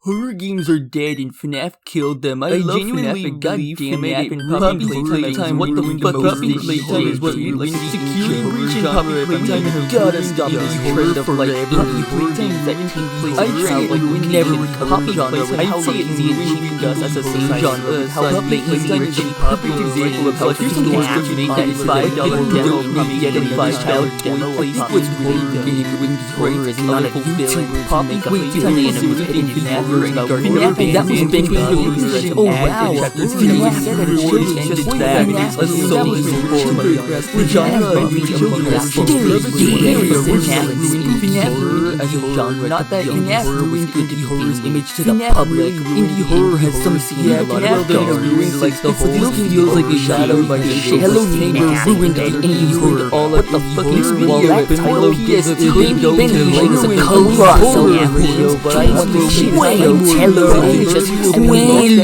Horror games are dead and FNAF killed them. I love genuinely FNAF, believe FNAF and Puppy Playtime. What the fuck? Puppy Playtime is what we security breach and Puppy Playtime have gotta stop this trend of like Puppy Playtime that teen plays. I'd say it would never recover Puppy genre. I'd say it's the achieving us as a same genre. How Puppy Playtime is popular example of how here's some more to make that $5 demo maybe get a $5 demo. I think what's really game when the horror is not a YouTube Puppy Playtime is within FNAF. That was big news. Oh wow! FNAF said that it's just bad. A soul is born. The genre of children is scary. Horror as a genre. Not that FNAF ruined indie horror's image to the public. Indie horror has some seen a lot of ruins, like the whole feels like a shadow by the Hello Neighbor ruined indie horror. All of the fucking while that title PS been like a colossal horror, but I want to shit television and way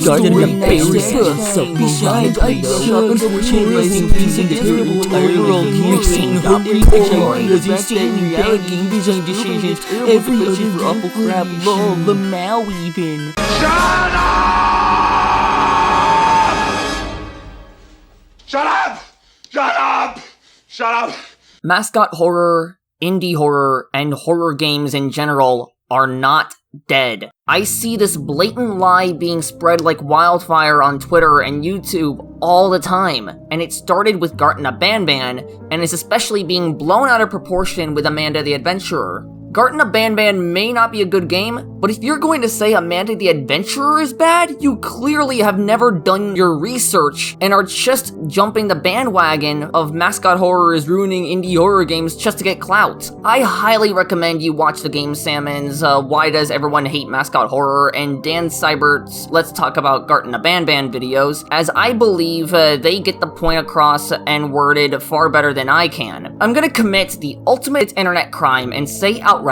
garden besides I shot chasing piecing the terrible world mixing up as you see bad game design decisions every other for awful crap lol the Mao even Shut up! Shut up! Shut up! Mascot horror, indie horror, and horror games in general are not dead. I see this blatant lie being spread like wildfire on Twitter and YouTube all the time, and it started with Garten Banban, and is especially being blown out of proportion with Amanda the Adventurer. Garten Banban may not be a good game, but if you're going to say Amanda the Adventurer is bad, you clearly have never done your research and are just jumping the bandwagon of Mascot horror is ruining indie horror games just to get clout. I highly recommend you watch the Game Salmon's Why Does Everyone Hate Mascot Horror and Dan Seibert's Let's Talk About Garten Banban videos, as I believe they get the point across and worded far better than I can. I'm gonna commit the ultimate internet crime and say outright,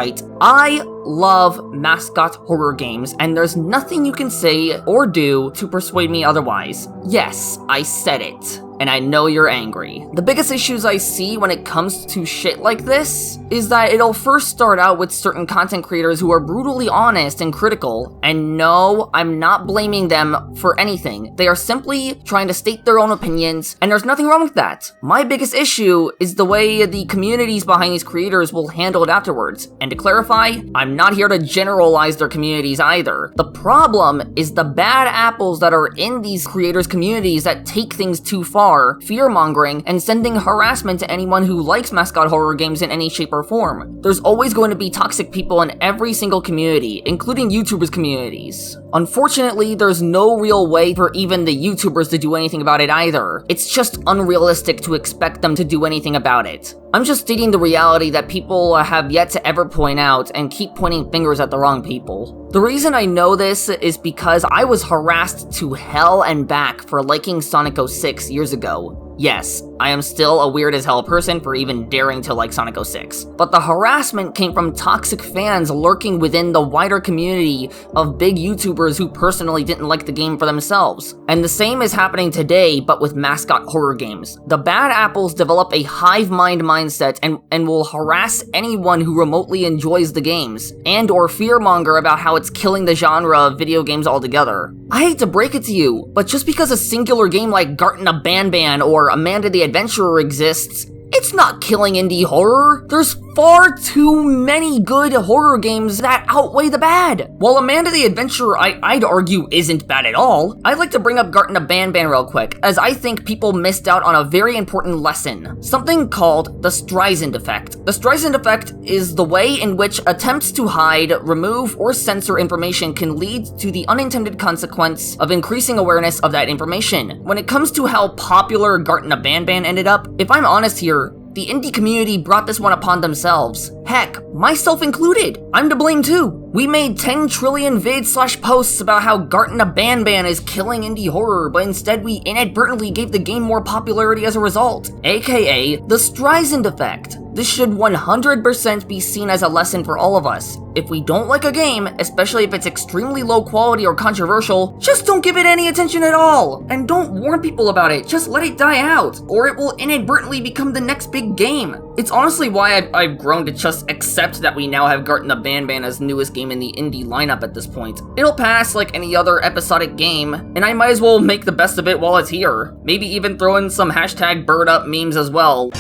I love Mascot horror games, and there's nothing you can say or do to persuade me otherwise. Yes, I said it. And I know you're angry. The biggest issues I see when it comes to shit like this is that it'll first start out with certain content creators who are brutally honest and critical, and no, I'm not blaming them for anything. They are simply trying to state their own opinions, and there's nothing wrong with that. My biggest issue is the way the communities behind these creators will handle it afterwards. And to clarify, I'm not here to generalize their communities either. The problem is the bad apples that are in these creators' communities that take things too far, fear-mongering, and sending harassment to anyone who likes Mascot horror games in any shape or form. There's always going to be toxic people in every single community, including YouTubers' communities. Unfortunately, there's no real way for even the YouTubers to do anything about it either. It's just unrealistic to expect them to do anything about it. I'm just stating the reality that people have yet to ever point out and keep pointing fingers at the wrong people. The reason I know this is because I was harassed to hell and back for liking Sonic 06 years ago. Yes, I am still a weird as hell person for even daring to like Sonic 06. But the harassment came from toxic fans lurking within the wider community of big YouTubers who personally didn't like the game for themselves. And the same is happening today, but with Mascot horror games. The bad apples develop a hive mind mindset and will harass anyone who remotely enjoys the games, and or fearmonger about how it's killing the genre of video games altogether. I hate to break it to you, but just because a singular game like Garten Banban or Amanda the Adventurer exists, it's not killing indie horror. There's far too many good horror games that outweigh the bad. While Amanda the Adventurer, I'd argue, isn't bad at all, I'd like to bring up Garten Banban real quick, as I think people missed out on a very important lesson. Something called the Streisand effect. The Streisand effect is the way in which attempts to hide, remove, or censor information can lead to the unintended consequence of increasing awareness of that information. When it comes to how popular Garten Banban ended up, if I'm honest here, the indie community brought this one upon themselves. Heck, myself included. I'm to blame too. We made 10 trillion vids/posts about how Garten Banban is killing indie horror, but instead we inadvertently gave the game more popularity as a result, aka the Streisand effect. This should 100% be seen as a lesson for all of us. If we don't like a game, especially if it's extremely low quality or controversial, just don't give it any attention at all! And don't warn people about it, just let it die out, or it will inadvertently become the next big game. It's honestly why I've grown to just accept that we now have Garten the Banban as newest game in the indie lineup at this point. It'll pass like any other episodic game, and I might as well make the best of it while it's here. Maybe even throw in some hashtag bird up memes as well.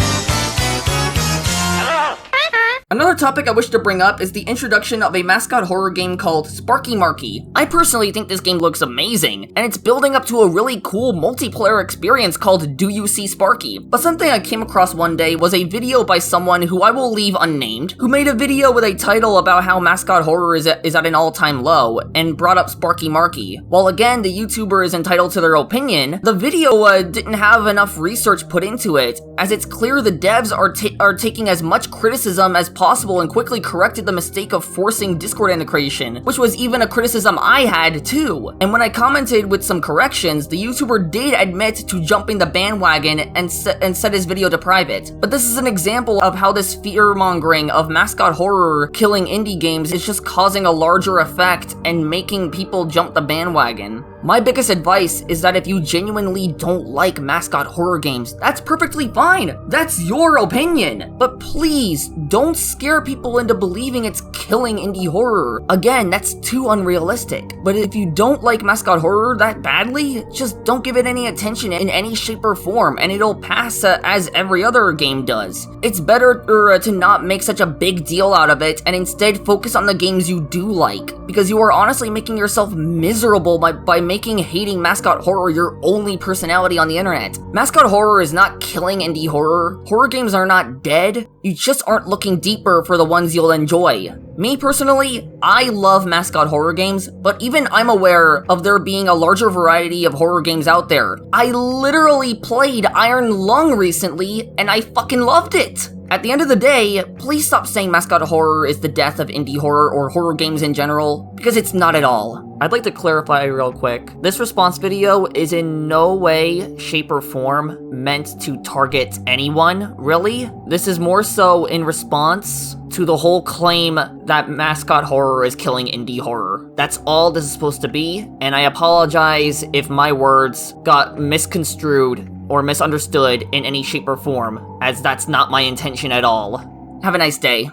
Another topic I wish to bring up is the introduction of a Mascot horror game called Sparky Marky. I personally think this game looks amazing, and it's building up to a really cool multiplayer experience called Do You See Sparky? But something I came across one day was a video by someone who I will leave unnamed, who made a video with a title about how Mascot horror is at an all-time low, and brought up Sparky Marky. While again, the YouTuber is entitled to their opinion, the video didn't have enough research put into it, as it's clear the devs are taking as much criticism as possible and quickly corrected the mistake of forcing Discord integration, which was even a criticism I had too. And when I commented with some corrections, the YouTuber did admit to jumping the bandwagon and set his video to private. But this is an example of how this fear-mongering of Mascot horror killing indie games is just causing a larger effect and making people jump the bandwagon. My biggest advice is that if you genuinely don't like Mascot horror games, that's perfectly fine. That's your opinion. But please, don't scare people into believing it's killing indie horror. Again, that's too unrealistic. But if you don't like Mascot horror that badly, just don't give it any attention in any shape or form, and it'll pass as every other game does. It's better to not make such a big deal out of it and instead focus on the games you do like, because you are honestly making yourself miserable by making hating Mascot horror your only personality on the internet. Mascot horror is not killing indie horror. Horror games are not dead. You just aren't looking deeper for the ones you'll enjoy. Me personally, I love Mascot horror games, but even I'm aware of there being a larger variety of horror games out there. I literally played Iron Lung recently, and I fucking loved it! At the end of the day, please stop saying Mascot horror is the death of indie horror or horror games in general, because it's not at all. I'd like to clarify real quick. This response video is in no way, shape, or form meant to target anyone, really. This is more so in response to the whole claim that Mascot horror is killing indie horror. That's all this is supposed to be, and I apologize if my words got misconstrued or misunderstood in any shape or form, as that's not my intention at all. Have a nice day.